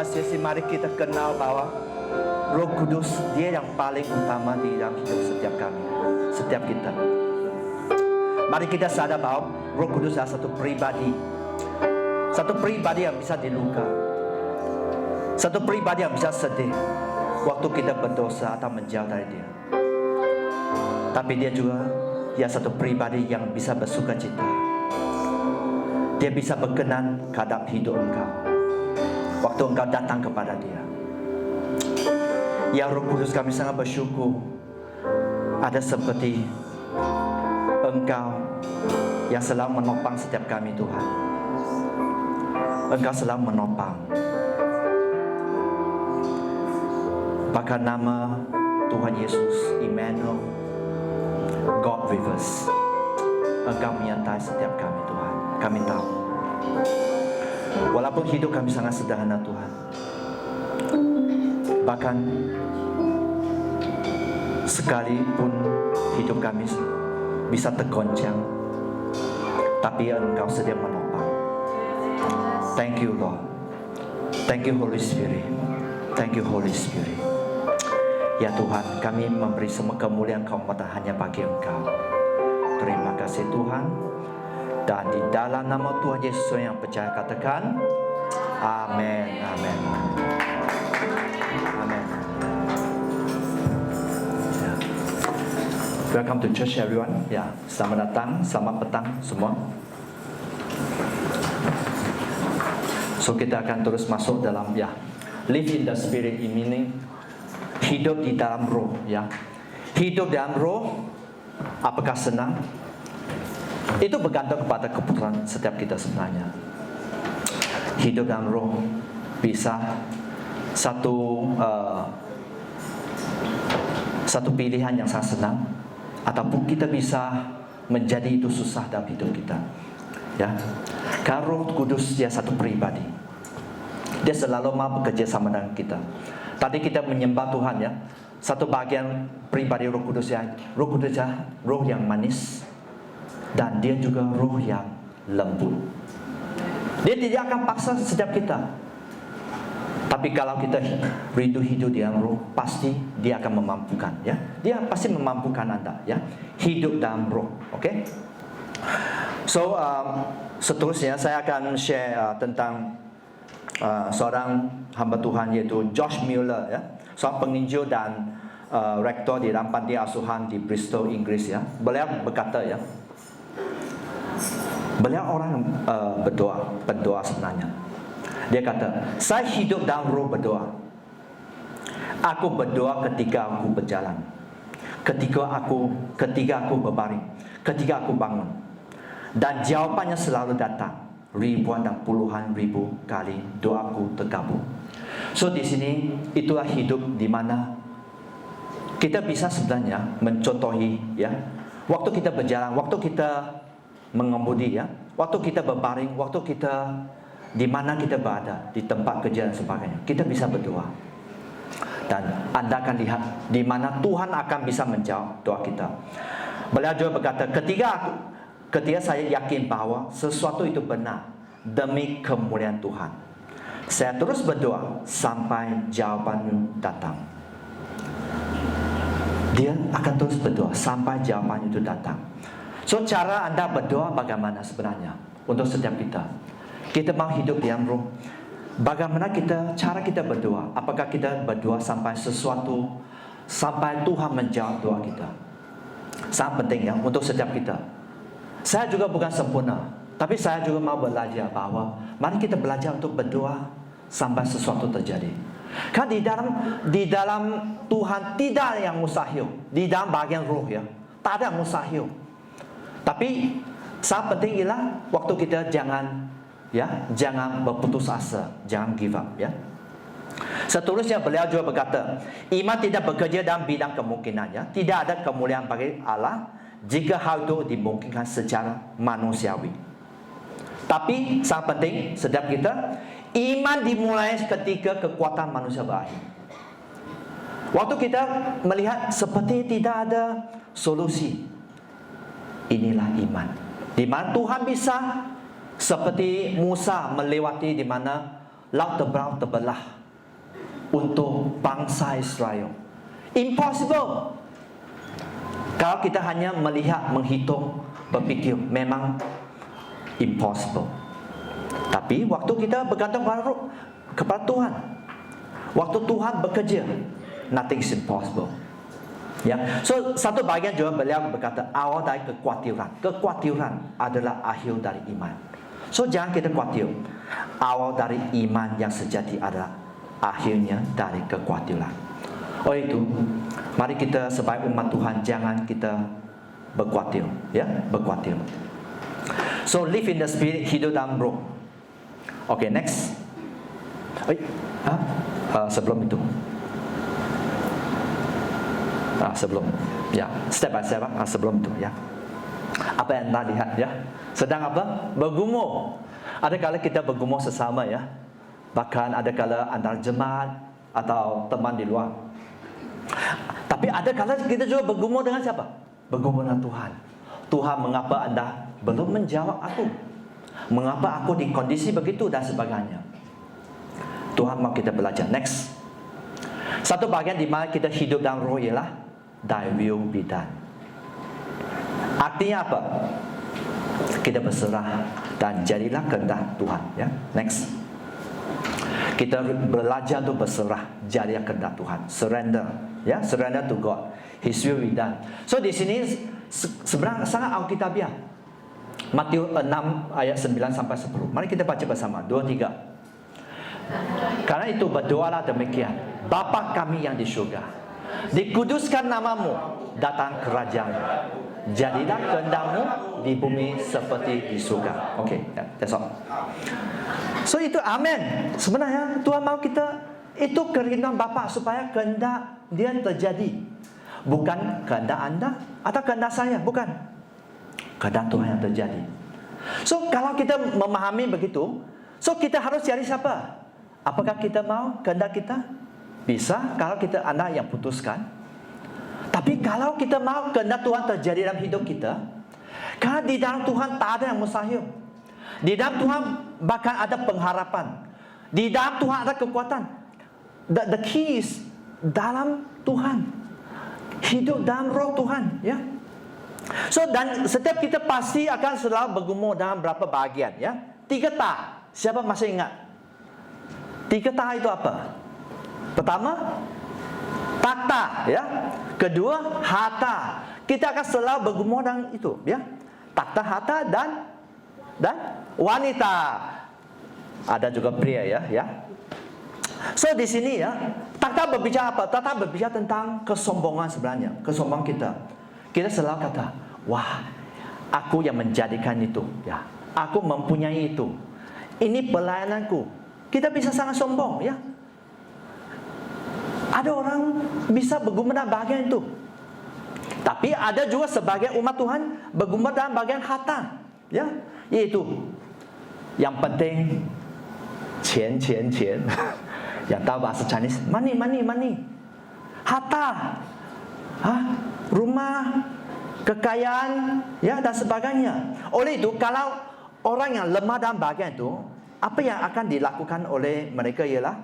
Tuhan sesi mari kita kenal bahwa Roh Kudus dia yang paling utama di dalam hidup setiap kami, setiap kita. Mari kita sadar bahwa Roh Kudus adalah satu pribadi yang bisa diluka, satu pribadi yang bisa sedih waktu kita berdosa atau menjauh dari Dia. Tapi Dia juga satu pribadi yang bisa bersuka cita. Dia bisa berkenan terhadap hidup engkau waktu engkau datang kepada Dia. Ya Roh Kudus, kami sangat bersyukur ada seperti Engkau yang selalu menopang setiap kami, Tuhan. Engkau selalu menopang. Pakai nama Tuhan Yesus, Immanuel, God with us. Engkau menyertai setiap kami, Tuhan. Kami tahu, walaupun hidup kami sangat sederhana, Tuhan, bahkan sekalipun hidup kami bisa tergoncang, tapi Engkau sedia menopang. Thank you, Lord. Thank you, Holy Spirit. Thank you, Holy Spirit. Ya Tuhan, kami memberi semua kemuliaan kehormatan hanya bagi Engkau. Terima kasih Tuhan. Dan di dalam nama Tuhan Yesus yang percaya katakan, amin, amin, amin. Ya. Welcome to church everyone. Ya, selamat datang, selamat petang semua. So kita akan terus masuk dalam live in the spirit, meaning hidup di dalam roh, ya. Hidup dalam roh, apakah senang? Itu bergantung kepada keputusan setiap kita sebenarnya. Hidup dalam roh bisa satu pilihan yang sangat senang, ataupun kita bisa menjadi itu susah dalam hidup kita. Ya, karena Roh Kudus dia satu pribadi. Dia selalu mau bekerja sama dengan kita. Tadi kita menyembah Tuhan, ya. Satu bagian pribadi Roh Kudus roh yang manis, dan dia juga roh yang lembut. Dia tidak akan paksa setiap kita. Tapi kalau kita rindu hidup dalam roh, pasti dia akan memampukan, ya. Dia pasti memampukan Anda, ya. Hidup dalam roh, oke? So, seterusnya saya akan share tentang seorang hamba Tuhan, yaitu Josh Mueller, ya. Seorang penginjil dan rektor di dalam panti asuhan di Bristol, Inggris, ya. Beliau berkata, ya, beliau orang berdoa sebenarnya. Dia kata, saya hidup dalam roh berdoa. Aku berdoa ketika aku berjalan, ketika aku berbaring, ketika aku bangun. Dan jawapannya selalu datang. Ribuan dan puluhan ribu kali doaku terkabul. So di sini itulah hidup di mana kita bisa sebenarnya mencontohi, ya. Waktu kita berjalan, waktu kita mengemudi, ya, waktu kita berbaring, waktu kita di mana kita berada, di tempat kerja dan sebagainya, kita bisa berdoa. Dan Anda akan lihat di mana Tuhan akan bisa menjawab doa kita. Beliau juga berkata, ketika saya yakin bahwa sesuatu itu benar demi kemuliaan Tuhan, saya terus berdoa sampai jawabannya datang. Dia akan terus berdoa sampai jawaban itu datang. So, cara Anda berdoa bagaimana sebenarnya untuk setiap kita? Kita mau hidup di dalam roh. Bagaimana cara kita berdoa? Apakah kita berdoa sampai Tuhan menjawab doa kita? Sangat penting, ya, untuk setiap kita. Saya juga bukan sempurna, tapi saya juga mau belajar bahwa mari kita belajar untuk berdoa sampai sesuatu terjadi. Karena di dalam Tuhan tidak ada yang mustahil. Di dalam bagian roh, ya, tak ada yang mustahil. Tapi sangat penting ialah waktu kita jangan berputus asa, jangan give up, ya. Seterusnya beliau juga berkata, iman tidak bekerja dalam bidang kemungkinan, ya. Tidak ada kemuliaan bagi Allah jika hal itu dimungkinkan secara manusiawi. Tapi sangat penting setiap kita, iman dimulai ketika kekuatan manusia berakhir. Waktu kita melihat seperti tidak ada solusi, inilah iman. Di mana Tuhan bisa seperti Musa melewati di mana laut Teberau terbelah untuk bangsa Israel. Impossible. Kalau kita hanya melihat, menghitung, berfikir, memang impossible. Tapi waktu kita bergantung kepada Tuhan, waktu Tuhan bekerja, nothing is impossible. Ya, so satu bagian juga beliau berkata awal dari kekhawatiran. Kekhawatiran adalah akhir dari iman. So jangan kita khawatir. Awal dari iman yang sejati adalah akhirnya dari kekhawatiran. Oleh itu, mari kita sebagai umat Tuhan jangan kita berkhawatir, ya, berkhawatir. So live in the spirit, hidup dalam roh. Okay, next. Sebelum itu. Sebelum, ya, step by step, sebelum itu, ya. Apa yang anda lihat, ya? Sedang apa? Bergumul. Ada kala kita bergumul sesama, ya. Bahkan ada kala antara jemaat atau teman di luar. Tapi ada kala kita juga bergumul dengan siapa? Bergumul dengan Tuhan. Tuhan, mengapa anda belum menjawab aku? Mengapa aku di kondisi begitu dan sebagainya? Tuhan mau kita belajar. Next. Satu bagian di mana kita hidup dalam roh ialah Thy will be done. Artinya apa? Kita berserah dan jadilah kehendak Tuhan, ya. Next. Kita belajar untuk berserah, jadilah kehendak Tuhan. Surrender, ya, surrender to God. His will be done. So di sini sebenarnya sangat alkitabiah. Matius 6 ayat 9 sampai 10. Mari kita baca bersama. 2, 3. Karena itu berdoalah demikian. Bapa kami yang di surga, dikuduskan namamu, datang kerajaanmu, jadilah kehendakmu di bumi seperti di surga. Okay, that's all. So itu amen. Sebenarnya Tuhan mau kita, itu kerinduan Bapa supaya kehendak dia terjadi. Bukan kehendak anda atau kehendak saya, bukan. Kehendak Tuhan yang terjadi. So kalau kita memahami begitu, so kita harus cari siapa? Apakah kita mau kehendak kita? Bisa kalau kita anda yang putuskan. Tapi kalau kita mau kehendak Tuhan terjadi dalam hidup kita, karena di dalam Tuhan tak ada yang mustahil. Di dalam Tuhan bahkan ada pengharapan. Di dalam Tuhan ada kekuatan. The key is dalam Tuhan. Hidup dalam roh Tuhan, ya. So dan setiap kita pasti akan selalu bergumul dalam berapa bahagian, ya. 3 ta. Siapa masih ingat? 3 ta itu apa? Pertama, takhta, ya. Kedua, harta. Kita akan selalu bergumul dengan itu, ya. Takhta, harta dan wanita. Ada juga pria, ya. So di sini, ya, takhta berbicara apa? Takhta berbicara tentang kesombongan sebenarnya, kesombongan kita. Kita selalu kata, wah, aku yang menjadikan itu, ya. Aku mempunyai itu. Ini pelayananku. Kita bisa sangat sombong, ya. Ada orang bisa bergumul dalam bagian itu. Tapi ada juga sebagai umat Tuhan bergumul dalam bagian harta, ya, yaitu yang penting钱. Yang tahu bahasa Chinese, money. Harta, rumah, kekayaan, ya, dan sebagainya. Oleh itu, kalau orang yang lemah dalam bagian itu, apa yang akan dilakukan oleh mereka ialah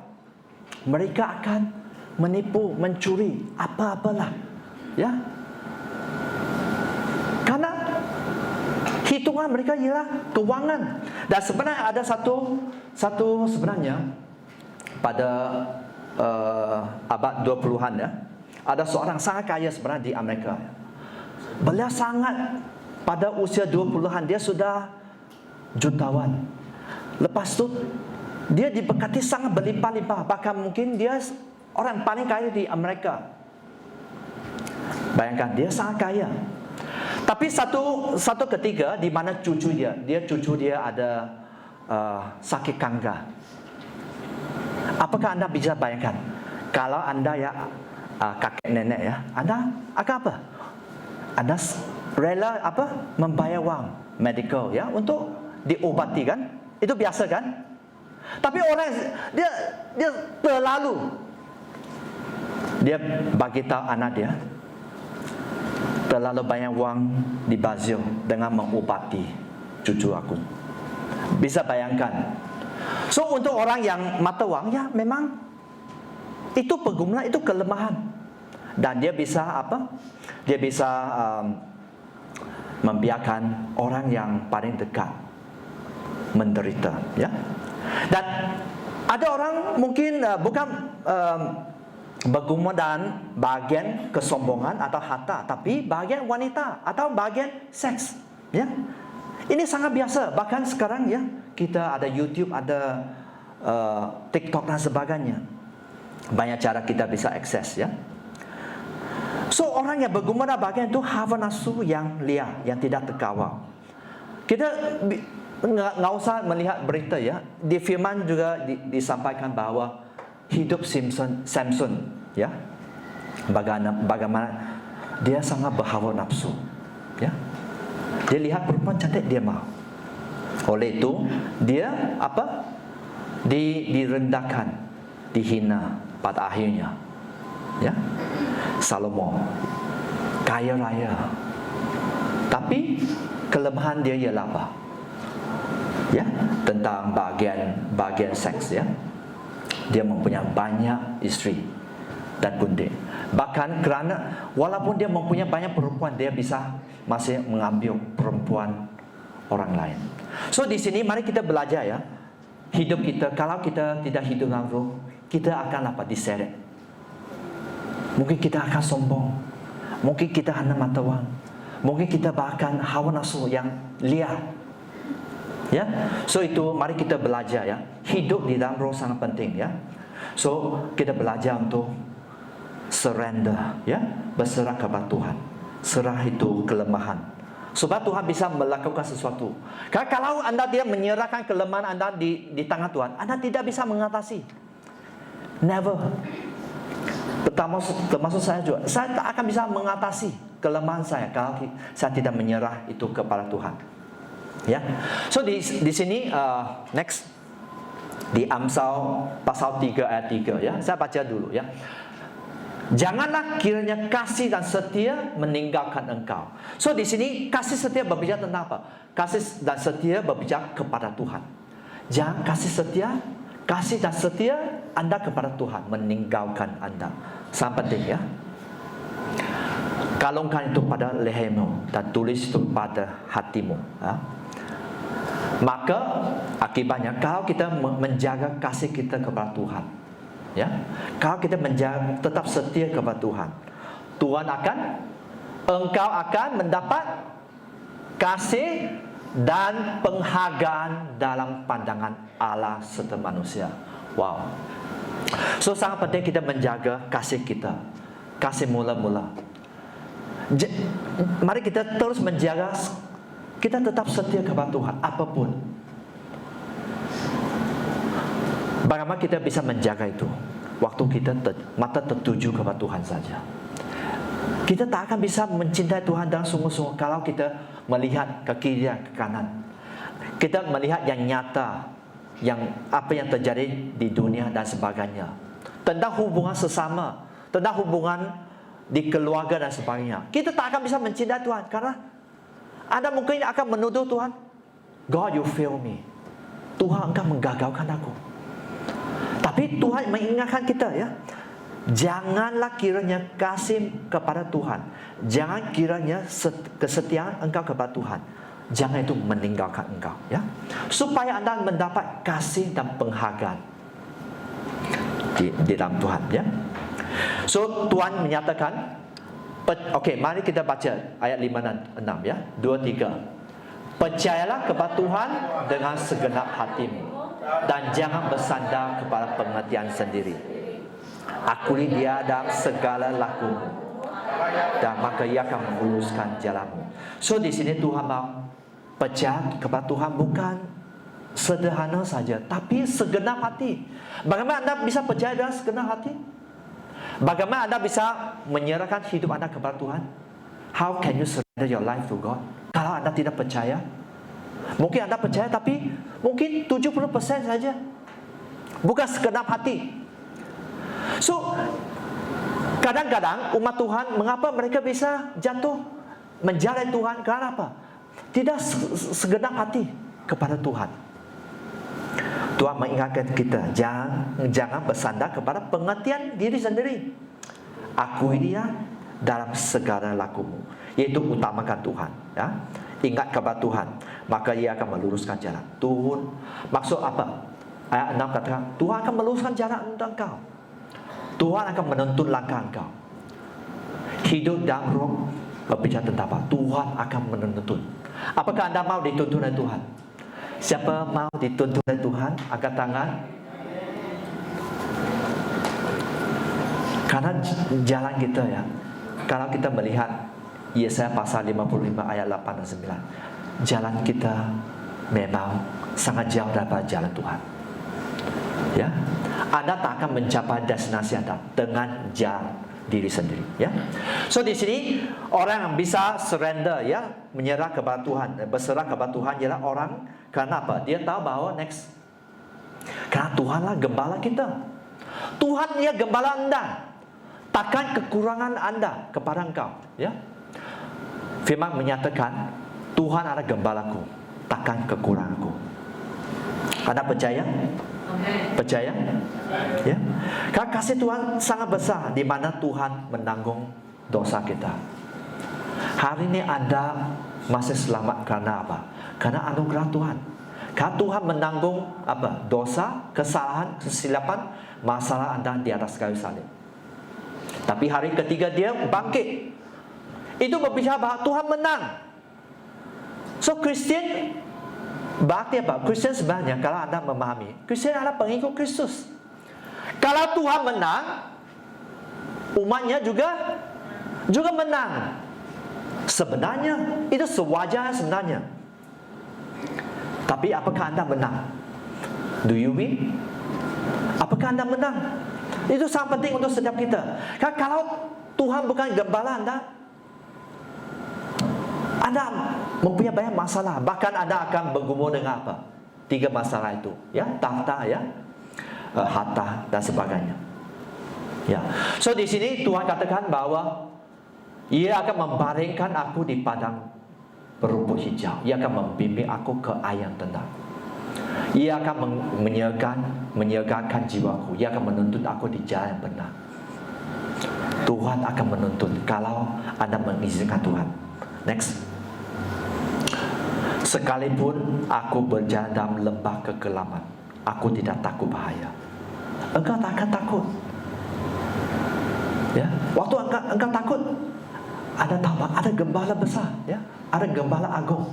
mereka akan menipu, mencuri, apa-apalah, ya. Karena hitungan mereka ialah keuangan. Dan sebenarnya ada satu sebenarnya pada abad 20-an, ya. Ada seorang sangat kaya sebenarnya di Amerika. Beliau sangat, pada usia 20-an dia sudah jutawan. Lepas itu dia diberkati sangat berlimpah-limpah. Bahkan mungkin dia orang paling kaya di Amerika. Bayangkan, dia sangat kaya. Tapi satu ketika di mana cucu dia ada sakit kanker. Apakah anda bisa bayangkan kalau anda, ya, kakek nenek, ya, anda akan apa? Anda rela apa? Membayar wang medical, ya, untuk diobati, kan? Itu biasa, kan? Tapi orang dia terlalu, dia bagi tahu anak dia, terlalu banyak wang dibazir dengan mengobati cucu aku. Bisa bayangkan. So untuk orang yang mata wang, ya memang itu pergumulan, itu kelemahan. Dan dia bisa apa? Dia bisa membiarkan orang yang paling dekat menderita, ya. Dan ada orang mungkin bukan bergumul dan bahagian kesombongan atau harta, tapi bahagian wanita atau bahagian seks, ya. Ini sangat biasa. Bahkan sekarang, ya, kita ada YouTube, ada TikTok dan sebagainya. Banyak cara kita bisa akses, ya. So orang yang bergumul dan bahagian itu hawa nafsu yang liar, yang tidak terkawal. Kita nggak usah melihat berita, ya. Di firman juga disampaikan bahwa hidup Samson, ya, bagaimana dia sangat berhawa nafsu, ya. Dia lihat perempuan cantik, dia mau. Oleh itu dia apa? Direndahkan, dihina pada akhirnya, ya. Salomo kaya raya, tapi kelemahan dia ialah apa? Ya, tentang bahagian seks, ya. Dia mempunyai banyak isteri dan kunde. Bahkan kerana walaupun dia mempunyai banyak perempuan, dia bisa masih mengambil perempuan orang lain. So di sini mari kita belajar, ya. Hidup kita, kalau kita tidak hidup dalam roh, kita akan apa? Diseret. Mungkin kita akan sombong, mungkin kita hanya mata wang, mungkin kita bahkan hawa nafsu yang liar, ya. So itu mari kita belajar, ya. Hidup di dalam roh sangat penting, ya. So kita belajar untuk surrender, ya, berserah kepada Tuhan. Serah itu kelemahan, sebab Tuhan bisa melakukan sesuatu. Karena kalau anda tidak menyerahkan kelemahan anda di tangan Tuhan, anda tidak bisa mengatasi. Never. Termasuk saya juga. Saya tak akan bisa mengatasi kelemahan saya kalau saya tidak menyerah itu kepada Tuhan, ya. So di sini next di Amsal pasal 3 ayat 3, ya. Saya baca dulu, ya. Janganlah kiranya kasih dan setia meninggalkan engkau. So di sini kasih setia berbicara tentang apa? Kasih dan setia berbicara kepada Tuhan. Jangan kasih dan setia anda kepada Tuhan meninggalkan anda. Sangat penting, ya. Kalungkan itu pada lehermu dan tulis itu pada hatimu, ya. Maka akibatnya kalau kita menjaga kasih kita kepada Tuhan, ya, kalau kita menjaga tetap setia kepada Tuhan, engkau akan mendapat kasih dan penghargaan dalam pandangan Allah serta manusia. Wow. So sangat penting kita menjaga kasih kita, kasih mula-mula. Mari kita terus menjaga, kita tetap setia kepada Tuhan apapun. Bagaimana kita bisa menjaga itu? Waktu kita mata tertuju kepada Tuhan saja. Kita tak akan bisa mencintai Tuhan dengan sungguh-sungguh kalau kita melihat ke kiri dan ke kanan. Kita melihat yang nyata, yang apa yang terjadi di dunia dan sebagainya. Tentang hubungan sesama, tentang hubungan di keluarga dan sebagainya. Kita tak akan bisa mencintai Tuhan karena anda mungkin akan menuduh Tuhan, God, you fail me. Tuhan, engkau menggagalkan aku. Tapi Tuhan mengingatkan kita, ya. Janganlah kiranya kasih kepada Tuhan, jangan kiranya kesetiaan engkau kepada Tuhan, jangan itu meninggalkan engkau, ya. Supaya anda mendapat kasih dan penghargaan di dalam Tuhan, ya. So Tuhan menyatakan, okey, mari kita baca ayat 5 dan 6, ya. 2, 3. Percayalah kepada Tuhan dengan segenap hatimu dan jangan bersandar kepada pengertian sendiri. Akui dia dalam segala lakumu dan maka ia akan meluruskan jalanmu. So di sini Tuhan mau percaya kepada Tuhan bukan sederhana saja, tapi segenap hati. Bagaimana anda bisa percaya dengan segenap hati? Bagaimana anda bisa menyerahkan hidup anda kepada Tuhan? How can you surrender your life to God? Kalau anda tidak percaya, mungkin anda percaya tapi mungkin 70% saja, bukan segenap hati. So kadang-kadang umat Tuhan, mengapa mereka bisa jatuh menjalani Tuhan? Karena apa? Tidak segenap hati kepada Tuhan. Tuhan mengingatkan kita, jangan bersandar kepada pengertian diri sendiri. Akui Dia dalam segala lakumu, yaitu utamakan Tuhan, ya. Ingat kepada Tuhan, maka Ia akan meluruskan jalan. Tuhan, maksud apa? Ayat 6 katakan, Tuhan akan meluruskan jalan untuk engkau. Tuhan akan menuntun langkah engkau. Hidup dalam roh berbicara tentang apa? Tuhan akan menuntun. Apakah anda mau dituntun oleh Tuhan? Siapa mau dituntun oleh Tuhan? Angkat tangan. Karena jalan kita, ya, kalau kita melihat Yesaya pasal 55 ayat 8 dan 9, jalan kita memang sangat jauh daripada jalan Tuhan. Ya, Anda tak akan mencapai destinasi Anda dengan jalan diri sendiri, ya. So di sini orang yang bisa surrender, ya, menyerah kepada Tuhan, berserah kepada Tuhan ialah orang, karena apa? Dia tahu bahwa next, karena Tuhanlah gembala kita. Tuhan Dia gembala anda. Takkan kekurangan anda kepada engkau, ya. Firman menyatakan Tuhan adalah gembalaku, takkan kekuranganku. Anda percaya? Percaya? Ya. Karena kasih Tuhan sangat besar, di mana Tuhan menanggung dosa kita. Hari ini anda masih selamat karena apa? Karena anugerah Tuhan. Karena Tuhan menanggung apa? Dosa, kesalahan, kesilapan, masalah anda di atas kayu salib. Tapi hari ketiga Dia bangkit. Itu berbicara bahwa Tuhan menang. So Kristian berarti apa? Kristian sebenarnya, kalau anda memahami, Kristian adalah pengikut Kristus. Kalau Tuhan menang, umatnya juga menang. Sebenarnya itu sewajarnya sebenarnya. Tapi apakah anda menang? Do you win? Apakah anda menang? Itu sangat penting untuk setiap kita. Karena kalau Tuhan bukan gembala anda mempunyai banyak masalah. Bahkan anda akan bergumul dengan apa? 3 masalah itu, ya, tahta, ya, harta dan sebagainya. Ya. So di sini Tuhan katakan bahwa Ia akan membaringkan aku di padang berumput hijau. Ia akan membimbing aku ke air yang tenang. Ia akan menyegarkan jiwaku. Ia akan menuntun aku di jalan yang benar. Tuhan akan menuntun kalau anda mengizinkan Tuhan. Next. Sekalipun aku berjalan dalam lembah kekelaman, aku tidak takut bahaya. Engkau tak akan takut. Ya, waktu engkau takut, ada tahu, ada gembala besar, ya, ada gembala agung.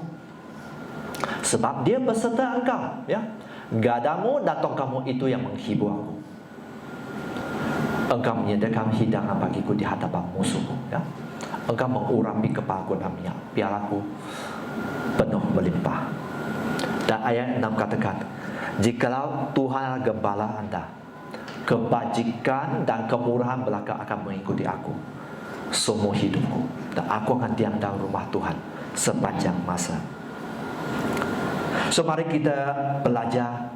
Sebab Dia beserta engkau, ya. Gadamu dan tongkatmu itu yang menghibur aku. Engkau menyediakan hidangan bagiku di hadapan musuhku, ya. Engkau mengurapi kepalaku dengan minyak, pialaku penuh melimpah. Dan ayat 6 katakan, jikalau Tuhan adalah gembala anda, kebajikan dan kemurahan belaka akan mengikuti aku semua hidupku, dan aku akan diam dalam rumah Tuhan sepanjang masa. So mari kita belajar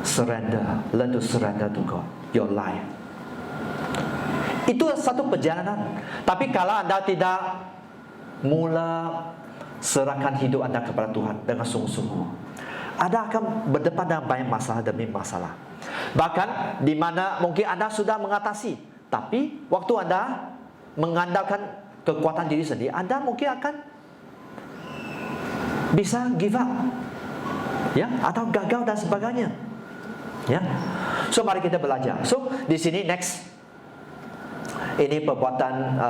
surrender, learn to surrender to God, your life. Itu satu perjalanan. Tapi kalau anda tidak mula serahkan hidup anda kepada Tuhan dengan sungguh-sungguh, anda akan berdepan dengan banyak masalah demi masalah. Bahkan di mana mungkin anda sudah mengatasi, tapi waktu anda mengandalkan kekuatan diri sendiri, anda mungkin akan bisa give up, ya, atau gagal dan sebagainya, ya. So mari kita belajar. So di sini next, ini perbuatan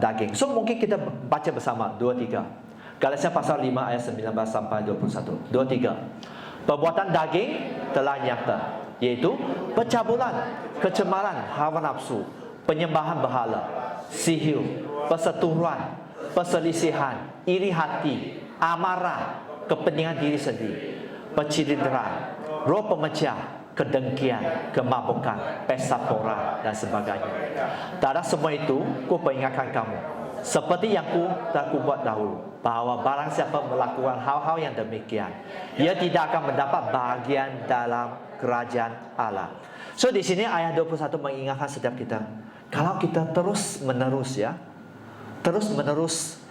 daging. So mungkin kita baca bersama 2-3. Galatia pasal 5 ayat 19 sampai 21. 2-3. Perbuatan daging telah nyata, yaitu pencabulan, kecemaran, hawa nafsu, penyembahan berhala, sihir, perseteruan, perselisihan, iri hati, amarah, kepentingan diri sendiri, percilinderan, roh pemecah, kedengkian, kemabukan, pesta pora dan sebagainya. Terhadap semua itu, ku peringatkan kamu, seperti yang telah kubuat dahulu, bahwa barang siapa melakukan hal-hal yang demikian, ia tidak akan mendapat bahagian dalam kerajaan Allah. So di sini ayat 21 mengingatkan setiap kita, kalau kita terus menerus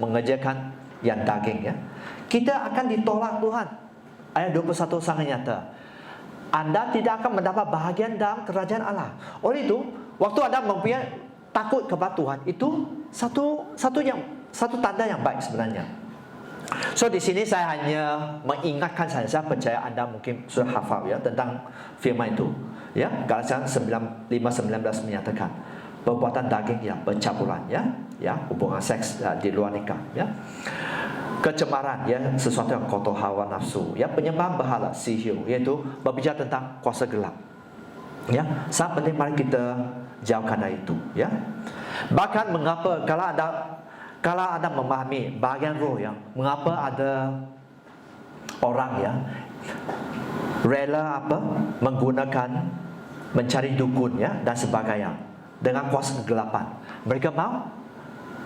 mengerjakan yang daging, ya, kita akan ditolak Tuhan. Ayat 21 sangat nyata. Anda tidak akan mendapat bahagian dalam kerajaan Allah. Oleh itu, waktu Anda mempunyai takut kepada Tuhan, itu satu tanda yang baik sebenarnya. So di sini saya hanya mengingatkan saya percaya Anda mungkin sudah hafal ya tentang firman itu. Ya, Galatia 5:19 menyatakan perbuatan daging yang pencampuran ya, hubungan seks di luar nikah ya. Kecemaran ya, sesuatu yang kotor, hawa nafsu ya, penyembahan berhala, sihir, iaitu berbicara tentang kuasa gelap. Ya, sangat penting mari kita jauhkan dari itu ya. Bahkan mengapa kalau anda memahami bahagian roh yang mengapa ada orang ya rela menggunakan mencari dukun ya dan sebagainya dengan kuasa kegelapan. Mereka mau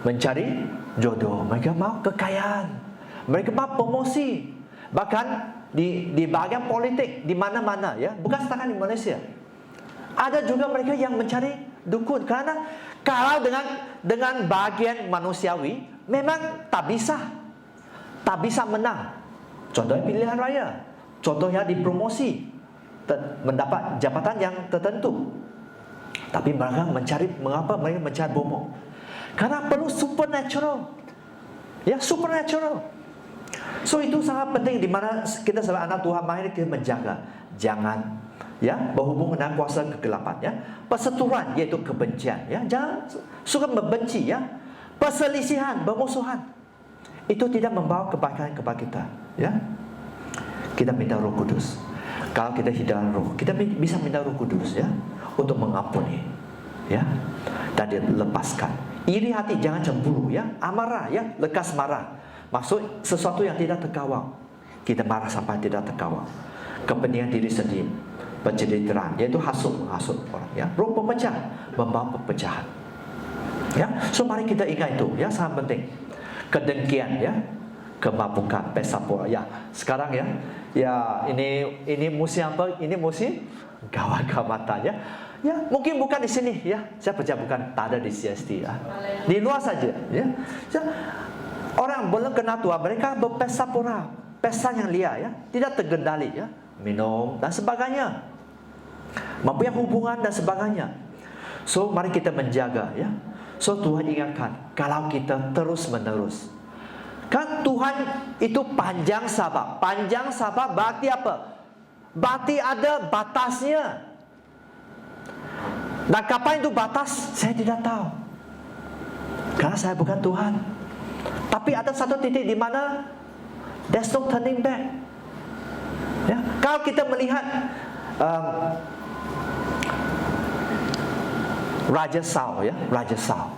mencari jodoh, mereka mau kekayaan, mereka mau promosi. Bahkan di bahagian politik di mana-mana ya, bukan setakat di Malaysia. Ada juga mereka yang mencari dukun karena kalau dengan bahagian manusiawi memang tak bisa menang. Contohnya pilihan raya, contohnya dipromosi, mendapat jabatan yang tertentu. Tapi mengapa mereka mencari bomo? Karena perlu supernatural. Ya, supernatural. So itu sangat penting di mana kita sebagai anak Tuhan mari kita menjaga jangan ya berhubung dengan kuasa kegelapan ya. Perseturuan yaitu kebencian ya. Jangan suka membenci ya. Perselisihan, bermusuhan. Itu tidak membawa kebaikan kepada kita ya. Kita minta Roh Kudus. Kalau kita hidup dalam roh, kita bisa minta Roh Kudus ya untuk mengampuni ya dan dilepaskan. Iri hati jangan cemburu ya, amarah ya, lekas marah. Maksud sesuatu yang tidak terkawal. Kita marah sampai tidak terkawal. Kepentingan diri sendiri, penceritaan, yaitu menghasut orang ya. Roh pemecah membawa perpecahan. Ya, so mari kita ingat itu ya, sangat penting. Kedengkian ya, kemabukan, pesta pora ya. Sekarang ya ini musim apa? Ini musim gawat-gawatan ya. Ya, mungkin bukan di sini ya. Saya percaya bukan, tak ada di CST ya. Di luar saja ya. Orang belum kenal Tuhan, mereka berpesta pora, pesta yang liar ya, tidak terkendali ya, minum dan sebagainya, mempunyai hubungan dan sebagainya. So mari kita menjaga ya. So Tuhan ingatkan, kalau kita terus menerus, kan Tuhan itu panjang sabar. Panjang sabar berarti apa? Berarti ada batasnya. Dan kapan itu batas? Saya tidak tahu. Karena saya bukan Tuhan. Tapi ada satu titik di mana there's no turning back. Ya, kalau kita melihat Raja Saul ya, Raja Saul.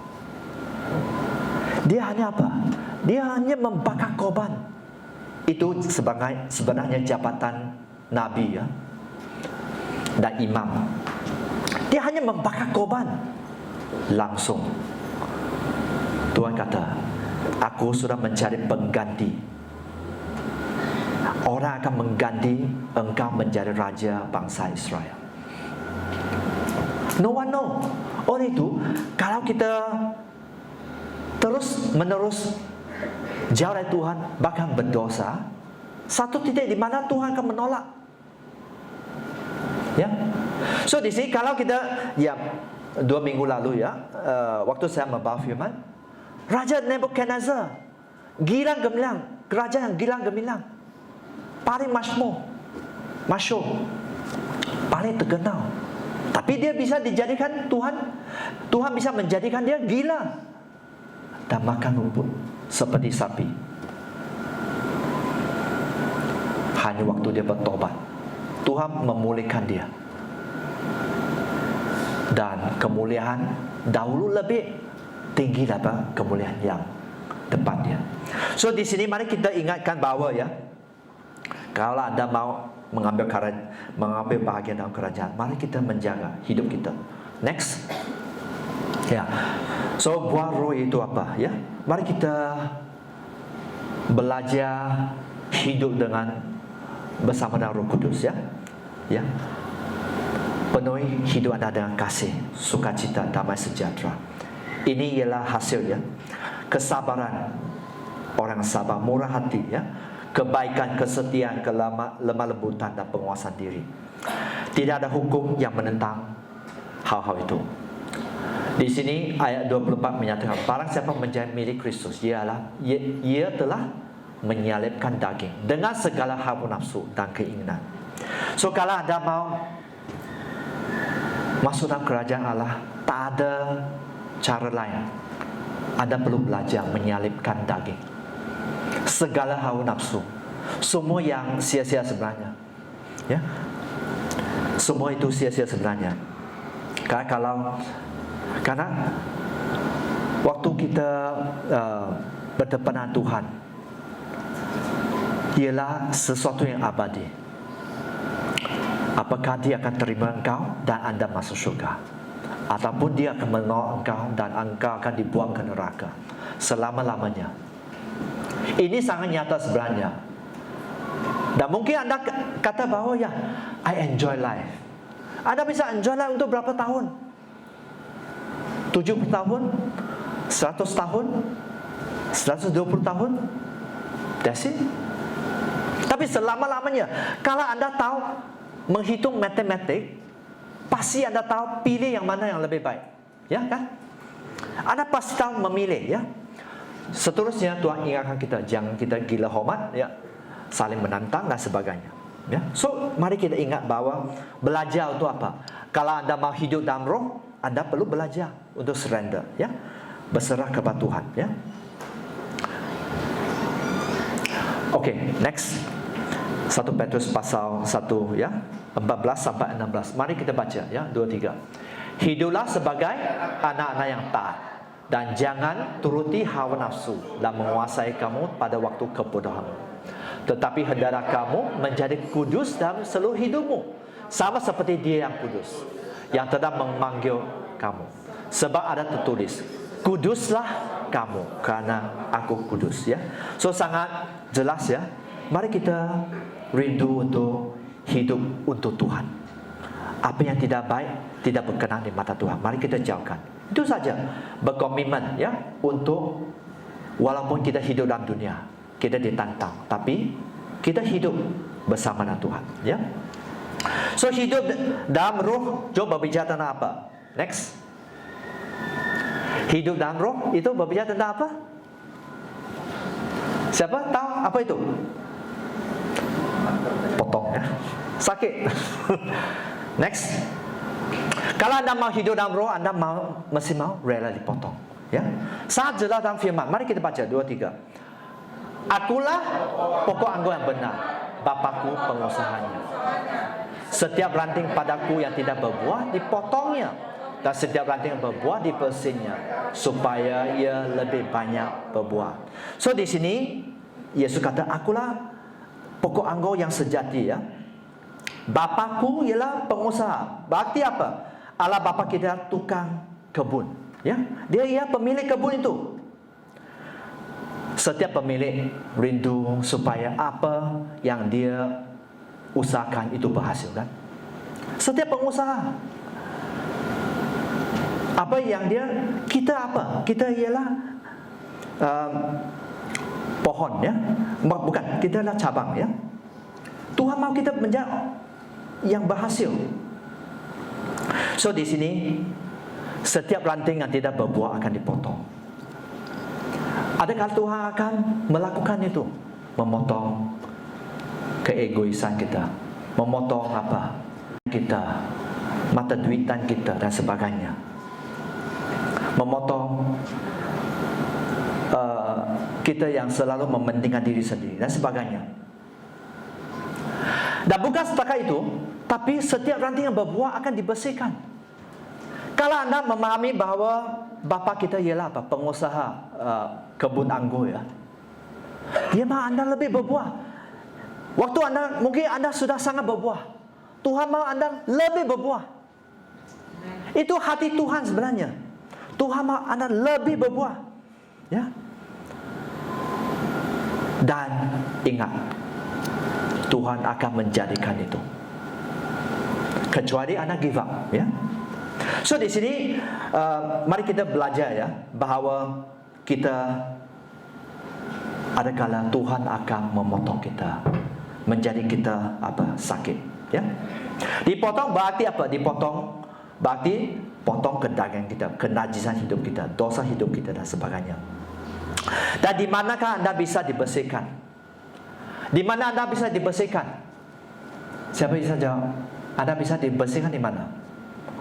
Dia hanya apa? Dia hanya membakar korban. Itu sebenarnya jabatan nabi ya dan imam. Dia hanya membakar korban. Langsung Tuhan kata, aku sudah mencari pengganti. Orang akan mengganti engkau menjadi raja bangsa Israel. No one know. Oleh itu, kalau kita terus menerus jauh dari Tuhan, bahkan berdosa, satu titik di mana Tuhan akan menolak. Ya. So di sini kalau kita 2 minggu lalu ya, waktu saya membawa firman, Raja Nebuchadnezzar gilang gemilang, kerajaan yang gilang gemilang, paling masyhur, paling terkenal. Tapi dia bisa dijadikan Tuhan bisa menjadikan dia gila dan makan rumput seperti sapi. Hanya waktu dia bertobat, Tuhan memulihkan dia. Dan kemuliaan dahulu lebih tinggi daripada kemuliaan yang depannya. So di sini mari kita ingatkan bahwa ya, kalau Anda mau mengambil bahagian dalam kerajaan, mari kita menjaga hidup kita. Next. Ya. So buah roh itu apa ya? Mari kita belajar hidup bersama dengan Roh Kudus ya. Ya. Penuhi hidup Anda dengan kasih, sukacita, damai sejahtera. Ini ialah hasilnya. Kesabaran, orang sabar, murah hati ya. Kebaikan, kesetiaan, lemah lembutan dan penguasaan diri. Tidak ada hukum yang menentang hal-hal itu. Di sini ayat 24 menyatakan, barang siapa menjadi milik Kristus, ia telah menyalibkan daging dengan segala hawa nafsu dan keinginan. So kalau anda mau masuk dalam kerajaan Allah, tak ada cara lain. Anda perlu belajar menyalibkan daging, segala hawa nafsu, semua yang sia-sia sebenarnya, ya, semua itu sia-sia sebenarnya. Karena waktu kita berdepan dengan Tuhan ialah sesuatu yang abadi. Apakah dia akan terima engkau dan anda masuk syurga, ataupun dia akan menolak engkau dan engkau akan dibuang ke neraka selama-lamanya. Ini sangat nyata sebenarnya. Dan mungkin anda kata bahawa ya, I enjoy life. Anda bisa enjoy life untuk berapa tahun? 70 tahun? 100 tahun? 120 tahun? That's it. Tapi selama-lamanya, kalau anda tahu menghitung matematik, pasti anda tahu pilih yang mana yang lebih baik, ya kan? Anda pasti tahu memilih, ya. Seterusnya Tuhan ingatkan kita, jangan kita gila hormat, ya, saling menantang dan sebagainya, ya. So mari kita ingat bahawa belajar untuk apa? Kalau anda mau hidup dalam roh, anda perlu belajar untuk surrender, ya, berserah kepada Tuhan, ya. Okay, next. 1 Petrus pasal 1, ya, 14 sampai 16. Mari kita baca, ya, 2-3. Hiduplah sebagai anak-anak yang taat, dan jangan turuti hawa nafsu dan menguasai kamu pada waktu kebodohan. Tetapi hendaklah kamu menjadi kudus dalam seluruh hidupmu, sama seperti Dia yang kudus, yang telah memanggil kamu. Sebab ada tertulis, kuduslah kamu karena aku kudus, ya. So sangat jelas, ya. Mari kita rindu untuk hidup untuk Tuhan. Apa yang tidak baik, tidak berkenan di mata Tuhan, mari kita jauhkan. Itu saja. Berkomitmen, ya, untuk walaupun kita hidup dalam dunia, kita ditantang, tapi kita hidup bersama dengan Tuhan, ya. So hidup dalam roh, coba berbicara tentang apa? Next. Hidup dalam roh itu berbicara tentang apa? Siapa tahu apa itu? Potong, ya. Sakit. Next. Kalau anda mau hidup dalam roh, anda mesti mau rela dipotong, ya. Sangat jelas dalam firman. Mari kita baca 2-3. Akulah pokok anggur yang benar, Bapakku pengusahanya. Setiap ranting padaku yang tidak berbuah dipotongnya, dan setiap ranting yang berbuah dibersihinnya, supaya ia lebih banyak berbuah. So di sini Yesus kata, akulah pokok anggur yang sejati, ya. Bapakku ialah pengusaha. Berarti apa? Allah Bapa kita tukang kebun, ya. Dia pemilik kebun itu. Setiap pemilik rindu supaya apa yang dia usahakan itu berhasil, kan? Setiap pengusaha, apa yang kita apa? Kita ialah pohon, ya. Bukan, kita adalah cabang, ya. Tuhan mau kita menjadi yang berhasil. So di sini setiap ranting yang tidak berbuah akan dipotong. Adakah Tuhan akan melakukan itu? Memotong keegoisan kita, memotong apa? Kita, mata duitan kita dan sebagainya. Memotong kita yang selalu mementingkan diri sendiri dan sebagainya. Dan bukan setakat itu, tapi setiap ranting yang berbuah akan dibersihkan. Kalau anda memahami bahawa Bapa kita ialah apa? Pengusaha kebun anggur, ya. Dia mahu anda lebih berbuah. Waktu mungkin anda sudah sangat berbuah, Tuhan mahu anda lebih berbuah. Itu hati Tuhan sebenarnya. Tuhan mahu anda lebih berbuah, ya. Dan ingat, Tuhan akan menjadikan itu, kecuali anda give up, ya. So di sini mari kita belajar, ya, bahawa kita ada kala Tuhan akan memotong kita, menjadi kita apa? Sakit. Ya. Dipotong berarti apa? Dipotong berarti potong kedagingan kita, kenajisan hidup kita, dosa hidup kita dan sebagainya. Dan di manakah Anda bisa dibersihkan? Di mana Anda bisa dibersihkan? Siapa bisa jawab? Anda bisa dibersihkan di mana?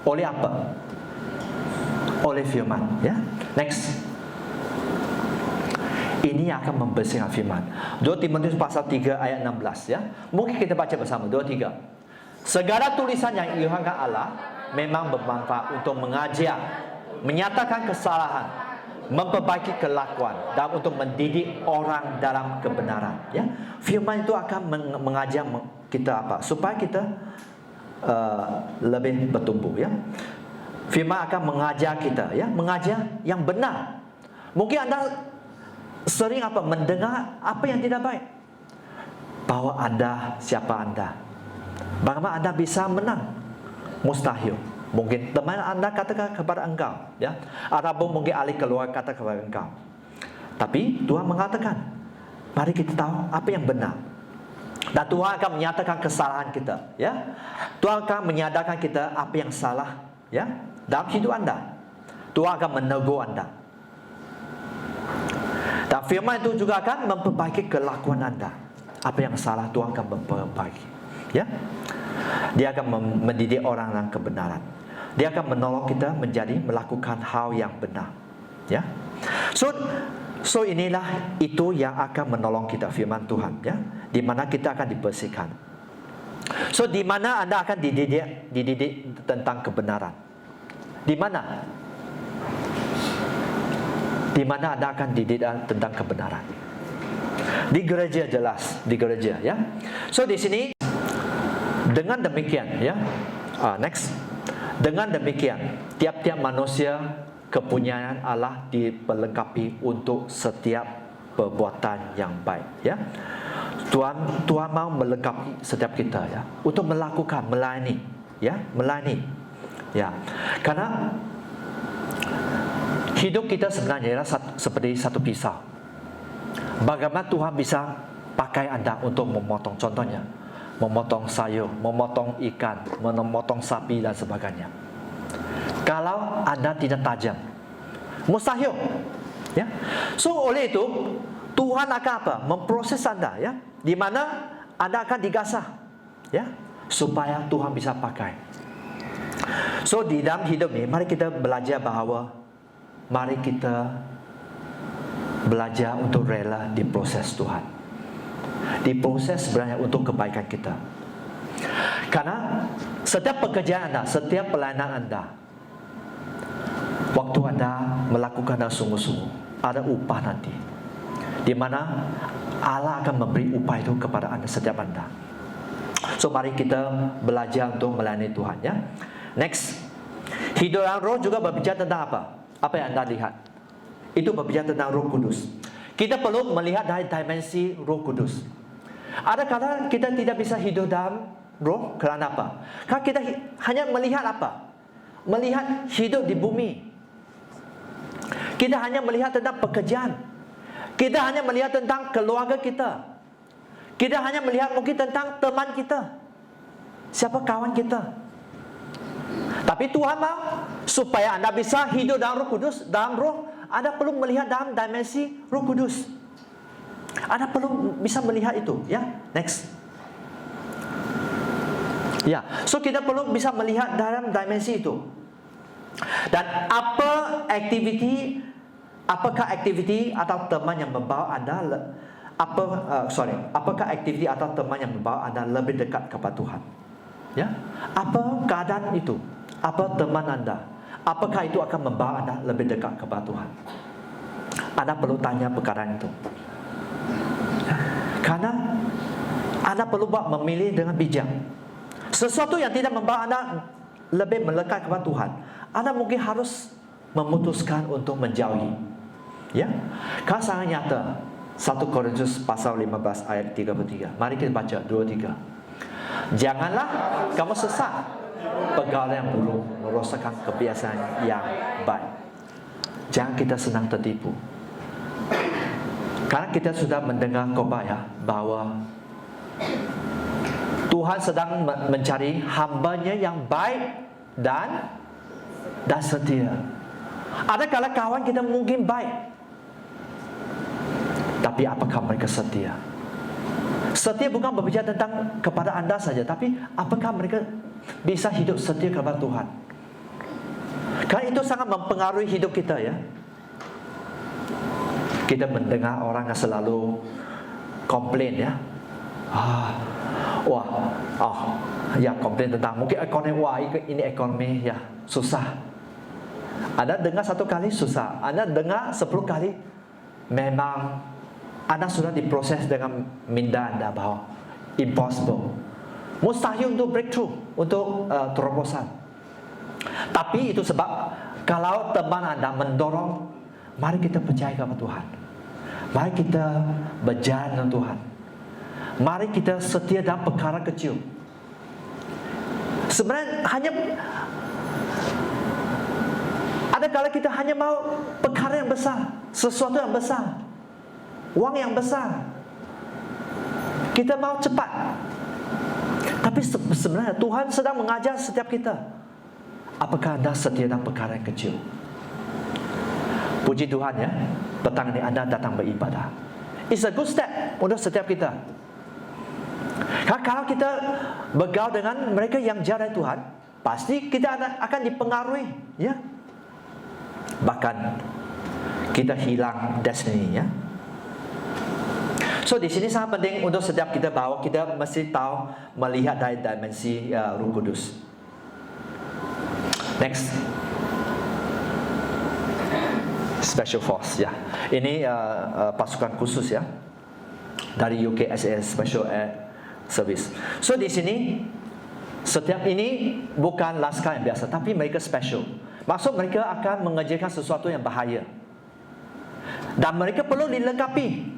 Oleh apa? Oleh firman. Ya. Next. Ini akan membersihkan firman. 2 Timotius pasal 3 ayat 16 ya. Mungkin kita baca bersama 2 3. Segala tulisan yang diilhamkan Allah memang bermanfaat untuk mengajar, menyatakan kesalahan, memperbaiki kelakuan dan untuk mendidik orang dalam kebenaran ya. Firman itu akan mengajar kita apa? Supaya kita lebih bertumbuh ya. Firman akan mengajar kita ya, mengajar yang benar. Mungkin Anda sering apa? Mendengar apa yang tidak baik. Bahwa Anda, siapa Anda? Bagaimana Anda bisa menang? Mustahil. Mungkin teman Anda katakan kepada engkau ya, ataupun mungkin ahli keluarga kata kepada engkau. Tapi Tuhan mengatakan, mari kita tahu apa yang benar. Dan Tuhan akan menyatakan kesalahan kita ya. Tuhan akan menyadarkan kita apa yang salah ya dalam hidup Anda. Tuhan akan menegur Anda. Dan firman itu juga akan memperbaiki kelakuan Anda. Apa yang salah Tuhan akan memperbaiki ya. Dia akan mendidik orang dalam kebenaran. Dia akan menolong kita menjadi melakukan hal yang benar ya. So inilah itu yang akan menolong kita, firman Tuhan ya. Di mana kita akan dibersihkan. So di mana Anda akan dididik tentang kebenaran? Di mana? Di mana Anda akan dididik tentang kebenaran? Di gereja, jelas, di gereja ya. So di sini dengan demikian ya. Next. Dengan demikian, tiap-tiap manusia kepunyaan Allah diperlengkapi untuk setiap perbuatan yang baik ya. Tuhan mau melengkapi setiap kita ya, untuk melakukan, melayani ya, melayani ya. Karena hidup kita sebenarnya adalah seperti satu pisau. Bagaimana Tuhan bisa pakai Anda untuk memotong, contohnya memotong sayur, memotong ikan, memotong sapi dan sebagainya. Kalau Anda tidak tajam, mustahil ya. So oleh itu Tuhan akan apa? Memproses Anda ya, di mana Anda akan digasah ya, supaya Tuhan bisa pakai. So di dalam hidup ini mari kita belajar bahawa mari kita belajar untuk rela diproses Tuhan. Diproses sebenarnya untuk kebaikan kita. Karena setiap pekerjaan Anda, setiap pelayanan Anda, waktu Anda melakukan dengan sungguh-sungguh, ada upah nanti, di mana Allah akan memberi upah itu kepada Anda, setiap Anda. So mari kita belajar untuk melayani Tuhan ya. Next. Hidup dalam roh juga berbicara tentang apa? Apa yang Anda lihat? Itu berbicara tentang Roh Kudus. Kita perlu melihat dari dimensi Roh Kudus. Ada kala kita tidak bisa hidup dalam roh, kerana apa? Karena kita hanya melihat apa? Melihat hidup di bumi. Kita hanya melihat tentang pekerjaan. Kita hanya melihat tentang keluarga kita. Kita hanya melihat mungkin tentang teman kita, siapa kawan kita. Tapi Tuhan mau supaya Anda bisa hidup dalam Roh Kudus, dalam roh, Anda perlu melihat dalam dimensi Roh Kudus. Anda perlu bisa melihat itu ya. Next. Ya, so kita perlu bisa melihat dalam dimensi itu. Dan apakah aktiviti atau teman yang membawa Anda apakah aktiviti atau teman yang membawa Anda lebih dekat kepada Tuhan? Ya, apa keadaan itu? Apa teman Anda? Apakah itu akan membawa Anda lebih dekat kepada Tuhan? Anda perlu tanya perkara itu. Karena Anda perlu memilih dengan bijak. Sesuatu yang tidak membawa Anda lebih melekat kepada Tuhan, Anda mungkin harus memutuskan untuk menjauhi. Ya, karena sangat nyata. 1 Korintus pasal 15 ayat 33. Mari kita baca 2-3. Janganlah kamu sesat, pergaulan yang buruk merosakkan kebiasaan yang baik. Jangan kita senang tertipu. Karena kita sudah mendengar khotbah ya, bahwa Tuhan sedang mencari hamba-Nya yang baik dan setia. Ada kala kawan kita mungkin baik, tapi apakah mereka setia? Setia bukan berbicara tentang kepada anda saja, tapi apakah mereka bisa hidup setia kepada Tuhan? Karena itu sangat mempengaruhi hidup kita, ya. Kita mendengar orang yang selalu komplain, ya. Ya, komplain tentang mungkin ekonomi. Ini ekonomi ya susah. Anda dengar satu kali susah, Anda dengar 10 kali memang Anda sudah diproses dengan minda Anda bahwa impossible, mustahil untuk breakthrough, untuk terobosan. Tapi itu sebab kalau teman Anda mendorong, mari kita percaya kepada Tuhan, mari kita berjalan dengan Tuhan, mari kita setia dalam perkara kecil. Sebenarnya hanya ada kala kita hanya mau perkara yang besar, sesuatu yang besar, uang yang besar, kita mau cepat. Tapi sebenarnya Tuhan sedang mengajar setiap kita, apakah anda setia dalam perkara yang kecil? Puji Tuhan, ya, petang ini anda datang beribadah. It's a good step untuk setiap kita. Kalau kita bergaul dengan mereka yang jauh dari Tuhan, pasti kita akan dipengaruhi, ya. Bahkan kita hilang destiny, ya. So di sini sangat penting untuk setiap kita bahwa kita mesti tahu melihat dari dimensi Roh Kudus. Next, Special Force, ya. Ini pasukan khusus, ya, dari UK SAS Special Air Service. So di sini setiap ini bukan laskar yang biasa, tapi mereka special. Maksud mereka akan mengerjakan sesuatu yang bahaya, dan mereka perlu dilengkapi.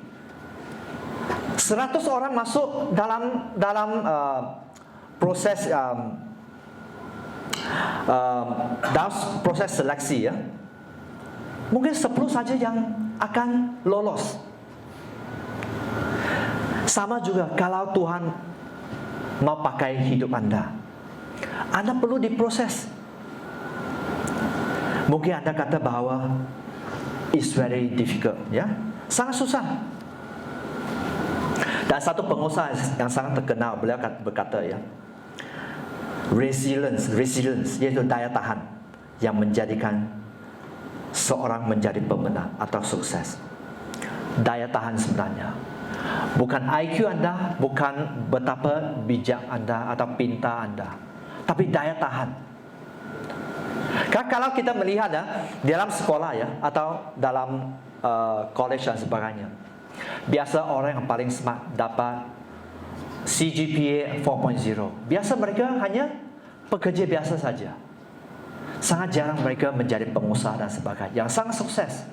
100 orang masuk dalam proses dalam proses seleksi, ya. Mungkin 10 saja yang akan lolos. Sama juga kalau Tuhan mau pakai hidup anda perlu diproses. Mungkin anda kata bahwa it's very difficult, ya, sangat susah. Dan satu pengusaha yang sangat terkenal, beliau berkata, ya, resilience yaitu daya tahan yang menjadikan seorang menjadi pemenang atau sukses. Daya tahan sebenarnya bukan IQ anda, bukan betapa bijak anda atau pintar anda, tapi daya tahan. Kalau kita melihat, ya, dalam sekolah, ya, atau dalam college dan sebagainya, biasa orang yang paling smart dapat CGPA 4.0. Biasa mereka hanya pekerja biasa saja. Sangat jarang mereka menjadi pengusaha dan sebagainya yang sangat sukses.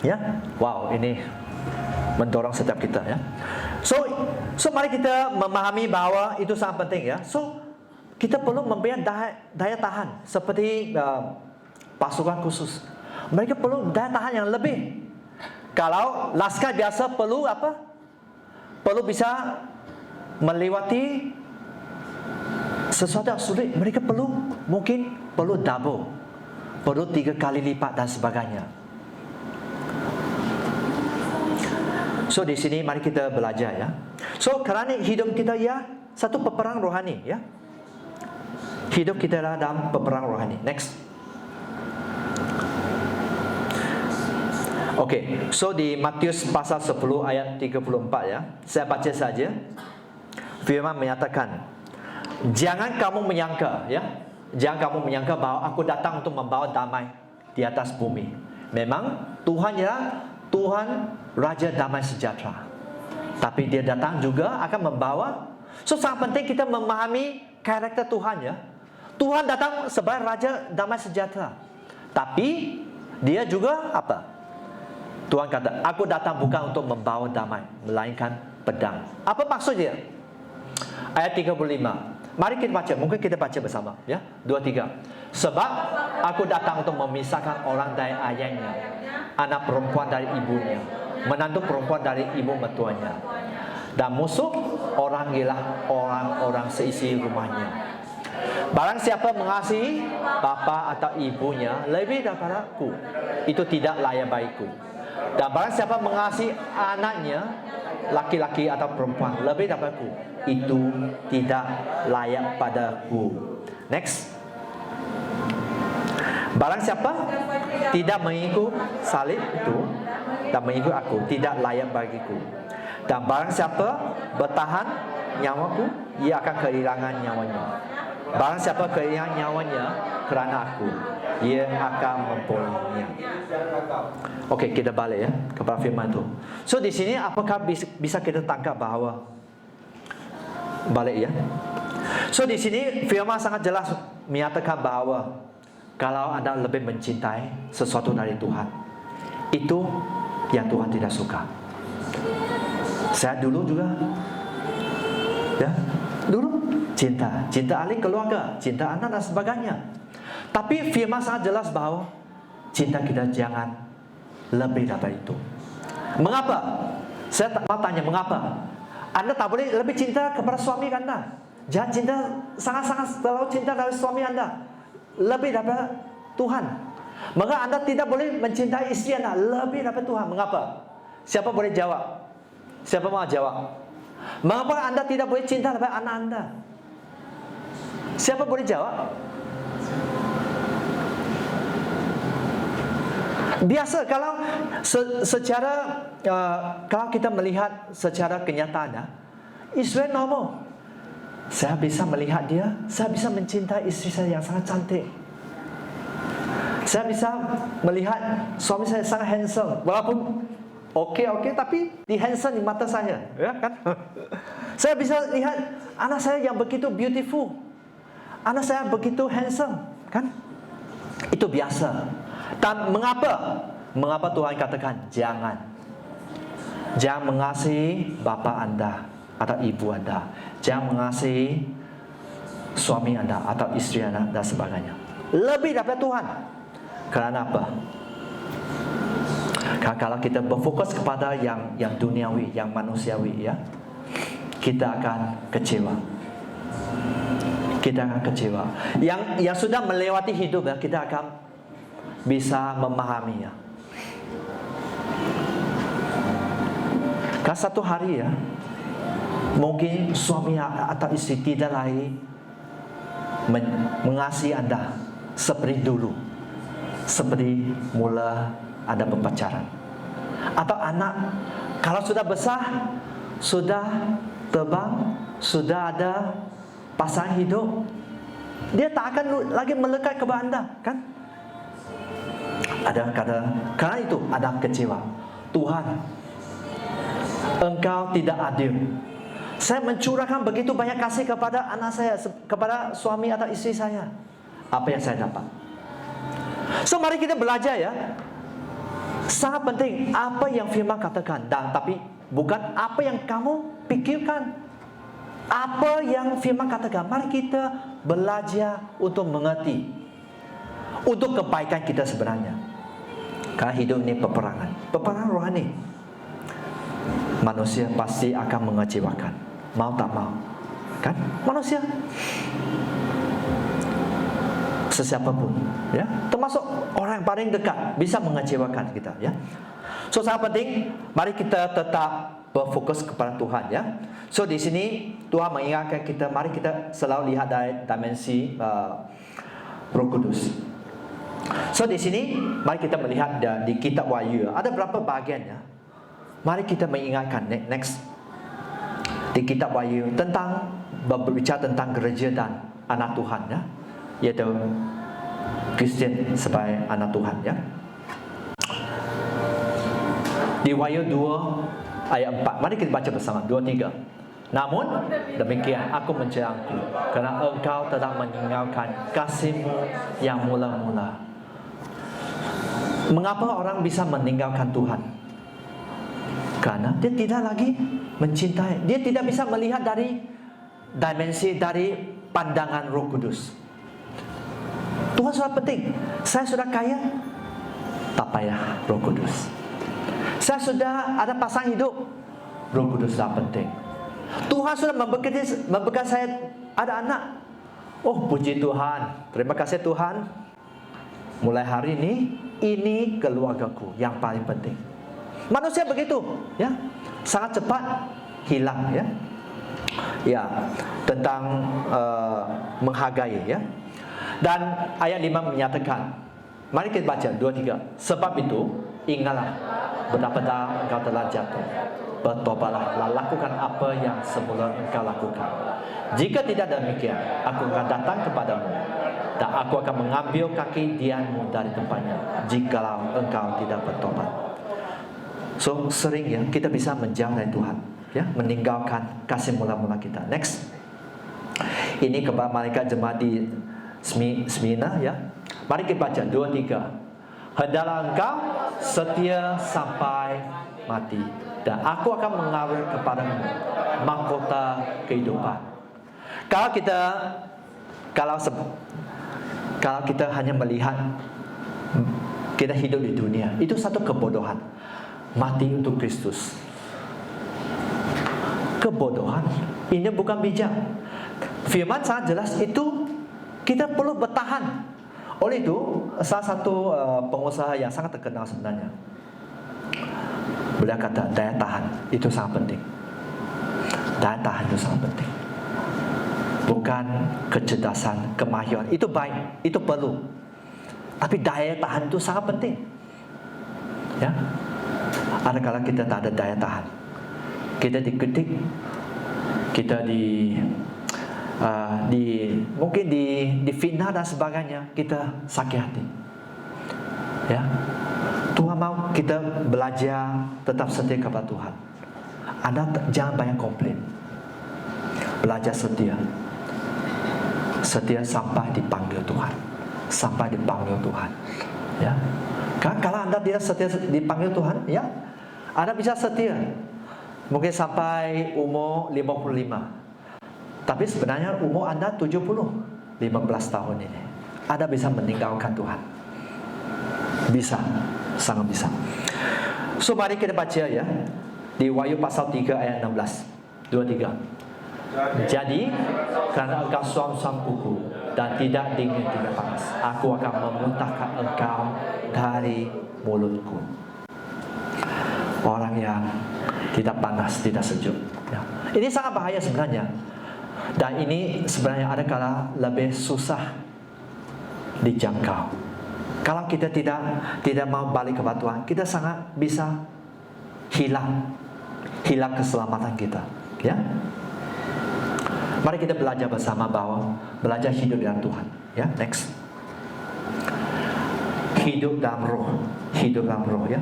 Ya, wow, ini mendorong setiap kita, ya. So mari kita memahami bahwa itu sangat penting, ya. So kita perlu memberikan daya tahan seperti pasukan khusus. Mereka perlu daya tahan yang lebih. Kalau laskar biasa perlu apa? Perlu bisa melewati sesuatu yang sulit. Mereka mungkin perlu double, perlu 3 kali lipat dan sebagainya. So di sini mari kita belajar, ya. So kerana hidup kita, ya, satu peperang rohani, ya. Hidup kita dalam peperang rohani. Next. Okay, so di Matius pasal 10 ayat 34, ya. Saya baca saja. Firman menyatakan, jangan kamu menyangka, ya, jangan kamu menyangka bahwa aku datang untuk membawa damai di atas bumi. Memang Tuhan, ya, Tuhan Raja Damai Sejahtera, tapi Dia datang juga akan membawa. So sangat penting kita memahami karakter Tuhan, ya. Tuhan datang sebagai Raja Damai Sejahtera, tapi Dia juga apa? Tuhan kata, aku datang bukan untuk membawa damai, melainkan pedang. Apa maksudnya? Ayat 35. Mari kita baca, mungkin kita baca bersama, ya. 2, 3. Sebab aku datang untuk memisahkan orang dari ayahnya, anak perempuan dari ibunya, menantu perempuan dari ibu mertuanya. Dan musuh orang ialah orang-orang seisi rumahnya. Barang siapa mengasihi bapa atau ibunya lebih daripada aku, itu tidak layak bagiku. Dan barang siapa mengasihi anaknya, laki-laki atau perempuan lebih daripada aku, itu tidak layak padaku. Next. Barang siapa tidak mengikut salib itu dan mengikut aku, tidak layak bagiku. Dan barang siapa bertahan nyawaku, ia akan kehilangan nyawanya. Barang siapa kehilangan nyawanya kerana aku, ia akan memperolehnya. Okey, kita balik ya kepada firman itu. So di sini apakah bisa kita tangkap bahawa balik ya. So di sini firman sangat jelas menyatakan bahawa kalau anda lebih mencintai sesuatu dari Tuhan, itu yang Tuhan tidak suka. Saya dulu juga, ya, dulu cinta ahli keluarga, cinta anak dan sebagainya. Tapi firman sangat jelas bahawa cinta kita jangan lebih dari itu. Mengapa? Saya mau tanya mengapa? Anda tak boleh lebih cinta kepada suami anda. Jangan cinta sangat-sangat terlalu cinta dari suami anda lebih daripada Tuhan. Maka anda tidak boleh mencintai istri anda lebih daripada Tuhan. Mengapa? Siapa boleh jawab? Siapa mau jawab? Mengapa anda tidak boleh cinta daripada anak anda? Siapa boleh jawab? Biasa kalau secara kalau kita melihat secara kenyataan, it's very normal. Saya bisa melihat dia, saya bisa mencintai istri saya yang sangat cantik. Saya bisa melihat suami saya sangat handsome, walaupun okey, tapi di handsome di mata saya, ya kan? Saya bisa lihat anak saya yang begitu beautiful, anak saya begitu handsome, kan? Itu biasa. Dan mengapa Tuhan katakan jangan mengasihi bapa anda atau ibu anda, jangan mengasihi suami anda atau istri anda dan sebagainya lebih daripada Tuhan. Kerana apa? Kalau kita berfokus kepada yang duniawi, yang manusiawi, ya, kita akan kecewa. Kita akan kecewa. Yang sudah melewati hidup, ya, kita akan bisa memahaminya. Kalau satu hari, ya, mungkin suami atau istri tidak lagi mengasihi anda seperti dulu, seperti mula ada berpacaran. Atau anak kalau sudah besar, sudah terbang, sudah ada pasangan hidup, dia tak akan lagi melekat kepada anda, kan? Ada kata, karena itu ada kecewa. Tuhan, Engkau tidak adil. Saya mencurahkan begitu banyak kasih kepada anak saya, kepada suami atau istri saya. Apa yang saya dapat? So mari kita belajar, ya. Sangat penting apa yang firman katakan, tapi bukan apa yang kamu pikirkan. Apa yang firman katakan, mari kita belajar untuk mengerti, untuk kebaikan kita sebenarnya. Karena hidup ini peperangan rohani. Manusia pasti akan mengecewakan, mau tak mau, kan? Manusia, sesiapapun, ya, termasuk orang yang paling dekat bisa mengecewakan kita, ya. So sangat penting, mari kita tetap berfokus kepada Tuhan, ya. So di sini Tuhan mengingatkan kita, mari kita selalu lihat dari dimensi Roh Kudus. So di sini mari kita melihat di kitab Wahyu, ada berapa bahagian, ya. Mari kita mengingatkan next di kitab Wahyu tentang berbicara tentang gereja dan anak Tuhan, ya, yaitu Kristian sebagai anak Tuhan, ya. Di Wahyu 2 ayat 4, mari kita baca bersama 2-3. Namun demikian aku mencerangku, kerana engkau telah meninggalkan kasihmu yang mula-mula. Mengapa orang bisa meninggalkan Tuhan? Karena dia tidak lagi mencintai. Dia tidak bisa melihat dari dimensi, dari pandangan Roh Kudus. Tuhan sudah penting. Saya sudah kaya, tak payah Roh Kudus. Saya sudah ada pasang hidup. Roh Kudus tak penting. Tuhan sudah memberkati saya ada anak. Oh, puji Tuhan. Terima kasih Tuhan. Mulai hari ini keluargaku yang paling penting. Manusia begitu, ya. Sangat cepat hilang, ya. Ya, tentang menghargai, ya. Dan ayat 5 menyatakan, mari kita baca 2-3. Sebab itu, ingatlah betapa engkau telah jatuh. Bertobatlah, lakukan apa yang semula engkau lakukan. Jika tidak demikian, aku akan datang kepadamu dan aku akan mengambil kaki dianmu dari tempatnya, jikalau engkau tidak bertobat. So, sering ya kita bisa menjauh dari Tuhan, ya, meninggalkan kasih mula-mula kita. Next. Ini kepada malaikat jemaat di Smyrna, ya. Mari kita baca 2-3. Hendaklah engkau setia sampai mati, dan aku akan mengalir kepadamu mahkota kehidupan. Kalau kita hanya melihat kita hidup di dunia, itu satu kebodohan. Mati untuk Kristus, kebodohan. Ini bukan bijak. Firman sangat jelas itu kita perlu bertahan. Oleh itu, salah satu pengusaha yang sangat terkenal sebenarnya, beliau kata daya tahan itu sangat penting. Daya tahan itu sangat penting. Bukan kecerdasan, kemahiran. Itu baik, itu perlu. Tapi daya tahan itu sangat penting. Ya. Adakala kita tak ada daya tahan, kita dikritik, kita mungkin difitnah dan sebagainya, kita sakit hati. Ya. Tuhan mau kita belajar tetap setia kepada Tuhan. Anda jangan banyak komplain. Belajar setia. Setia sampai dipanggil Tuhan. Sampai dipanggil Tuhan. Ya. Kalau Anda tidak setia dipanggil Tuhan, ya, Anda bisa setia mungkin sampai umur 55. Tapi sebenarnya umur Anda 70, 15 tahun ini. Anda bisa meninggalkan Tuhan. Bisa, sangat bisa. So, mari kita baca, ya, di Wahyu pasal 3 ayat 16. 2-3. Jadi, karena engkau suam-suam kuku dan tidak dingin, tidak panas, aku akan memuntahkan engkau dari mulutku. Orang yang tidak panas, tidak sejuk, ya. Ini sangat bahaya sebenarnya. Dan ini sebenarnya ada kala lebih susah dijangkau. Kalau kita tidak mau balik kepada Tuhan, kita sangat bisa hilang keselamatan kita, ya. Mari kita belajar bersama bahwa belajar hidup dengan Tuhan, ya. Next. Hidup dalam roh, ya.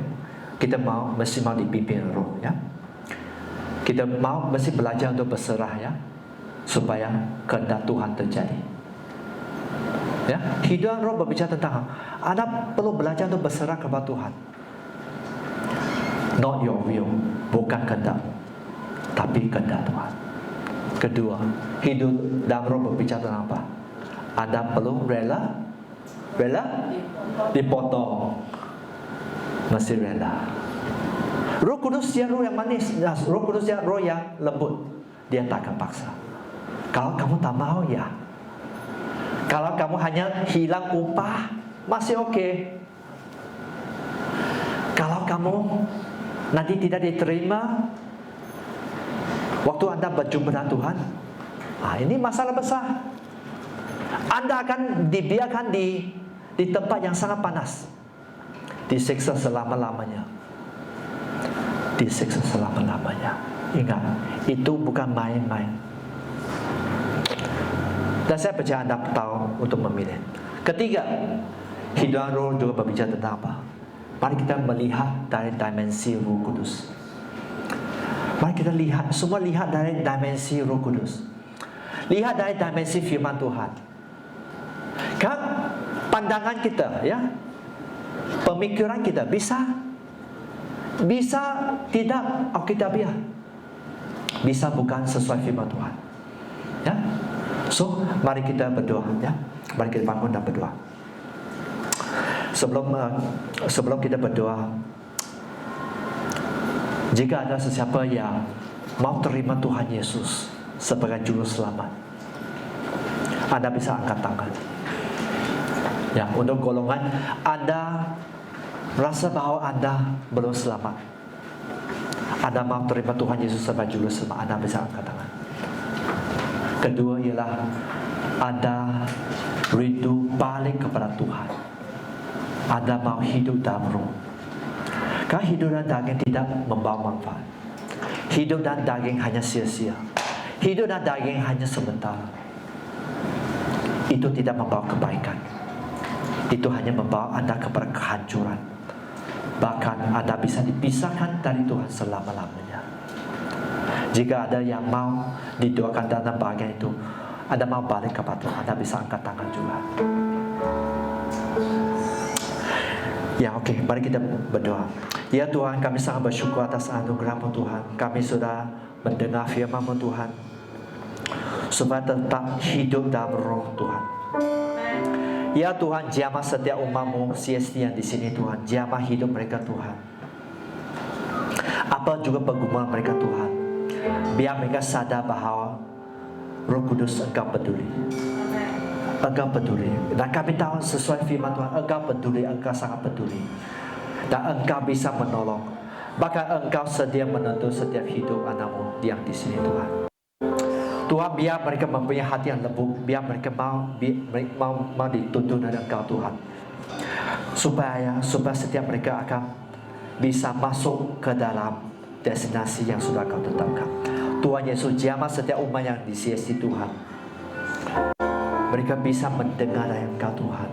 Kita mesti mau dipimpin roh, ya. Kita mesti belajar untuk berserah, ya, supaya kehendak Tuhan terjadi. Ya, hidup roh berbicara tentang Anda perlu belajar untuk berserah kepada Tuhan. Not your will, bukan kehendak, tapi kehendak Tuhan. Kedua, hidup dalam roh berbicara tentang apa? Anda perlu rela dipotong, mesti rela. Roh Kudus dia roh yang manis, Roh Kudus dia roh yang lembut. Dia tak akan paksa. Kalau kamu tak mau, ya. Kalau kamu hanya hilang upah, masih oke. Kalau kamu nanti tidak diterima waktu Anda berjumpa dengan Tuhan, ini masalah besar. Anda akan dibiarkan di tempat yang sangat panas, disiksa selama-lamanya. Disiksa selama-lamanya. Ingat, itu bukan main-main. Dan saya percaya Anda tahu untuk memilih. Ketiga, hidup roh juga berbicara tentang apa? Mari kita melihat dari dimensi Roh Kudus. Mari kita semua lihat dari dimensi Roh Kudus. Lihat dari dimensi firman Tuhan. Kan pandangan kita, ya, pemikiran kita bisa tidak alkitabiah, bisa bukan sesuai firman Tuhan, ya. So, mari kita berdoa, ya. Mari kita bangun dan berdoa. Sebelum kita berdoa, Jika ada sesiapa yang mau terima Tuhan Yesus sebagai juru selamat, Anda bisa angkat tangan. Ya, untuk golongan Anda rasa bahwa Anda belum selamat, Anda mau terima Tuhan Yesus sebagai juru selamat, Anda bisa angkat tangan. Kedua ialah Anda rindu balik kepada Tuhan. Anda mau hidup dalam roh. Karena hidup dan daging tidak membawa manfaat. Hidup dan daging hanya sia-sia. Hidup dan daging hanya sementara. Itu tidak membawa kebaikan. Itu hanya membawa Anda kepada kehancuran. Bahkan Anda bisa dipisahkan dari Tuhan selama-lamanya. Jika ada yang mau didoakan dalam bagian itu, Anda mau balik kepada Tuhan, Anda bisa angkat tangan juga. Ya, oke, mari kita berdoa. Ya Tuhan, kami sangat bersyukur atas anugerah-Mu Tuhan. Kami sudah mendengar firman-Mu Tuhan, supaya tetap hidup dalam roh Tuhan. Ya Tuhan, jamah setiap umat-Mu CST yang di sini Tuhan. Jamah hidup mereka Tuhan. Apa juga pergumulan mereka Tuhan. Biar mereka sadar bahwa Roh Kudus Engkau peduli. Engkau peduli. Dan kami tahu sesuai firman Tuhan, Engkau peduli, Engkau sangat peduli. Dan Engkau bisa menolong. Bahkan Engkau sedia menentu setiap hidup anak-Mu yang di sini Tuhan. Tuhan, biar mereka mempunyai hati yang lembut, biar mereka mau dituntun oleh Engkau Tuhan, supaya setiap mereka akan bisa masuk ke dalam destinasi yang sudah Kau tetapkan. Tuhan Yesus, jamah setiap umat yang di CST Tuhan, mereka bisa mendengar dari Engkau Tuhan,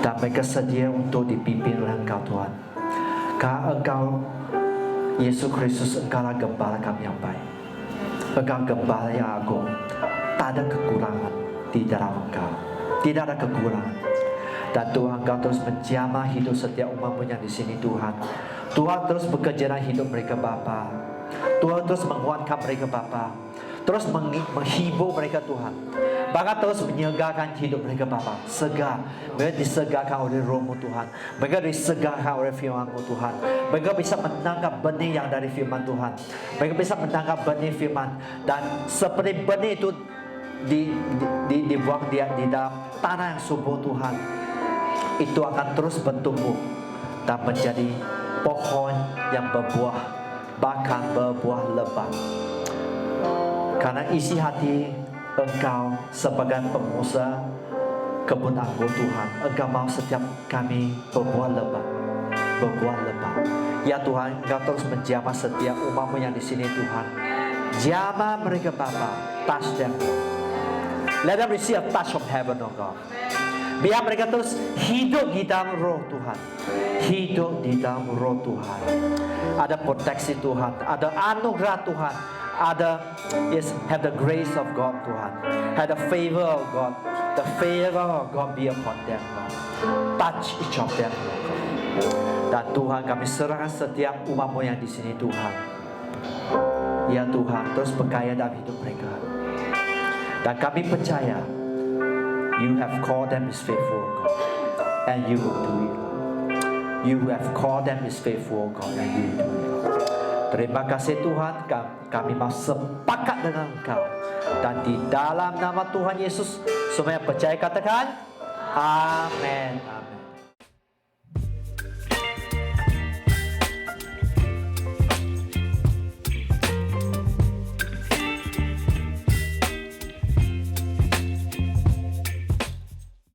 dan mereka sedia untuk dipimpin oleh Engkau Tuhan. Karena Engkau Yesus Kristus, Engkaulah gembala kami yang baik. Engkau gembala yang agung. Tak ada kekurangan di dalam Engkau. Tidak ada kekurangan. Dan Tuhan, Engkau terus menjamah hidup setiap umat-Mu yang di sini Tuhan. Tuhan terus bekerja dalam hidup mereka Bapa. Tuhan terus menguatkan mereka Bapa. Terus menghibur mereka Tuhan. Bahkan terus menyegarkan hidup mereka Bapa. Segar. Mereka disegarkan oleh Roh-Mu Tuhan. Mereka disegarkan oleh firman-Mu Tuhan. Mereka bisa menangkap benih yang dari firman Tuhan. Mereka bisa menangkap benih firman. Dan seperti benih itu dibuang dia di dalam tanah yang subur Tuhan, itu akan terus bertumbuh dan menjadi pohon yang berbuah, bahkan berbuah lebat. Karena isi hati Engkau sebagai pengusaha kebun anggur Tuhan, Engkau mau setiap kami berbuah lebat, berbuah lebat. Ya Tuhan, Engkau terus menjamah setiap umat-Mu yang di sini Tuhan. Jamah mereka Bapa, touch them. Let them receive a touch from heaven, oh God. Biar mereka terus hidup di dalam roh Tuhan. Hidup di dalam roh Tuhan. Ada proteksi Tuhan, ada anugerah Tuhan. Ada, yes, have the grace of God Tuhan. Have the favor of God. The favor of God be upon them, Lord. Touch each of them, Lord. Dan Tuhan, kami serahkan setiap umat-Mu yang di sini Tuhan. Ya Tuhan, terus berkaya dalam hidup mereka. Dan kami percaya You have called them as faithful, God, and You will do it, Lord. You have called them as faithful, God, and You will do it, Lord. Terima kasih Tuhan, kami mau sepakat dengan Engkau. Dan di dalam nama Tuhan Yesus, semua yang percaya katakan, Amin.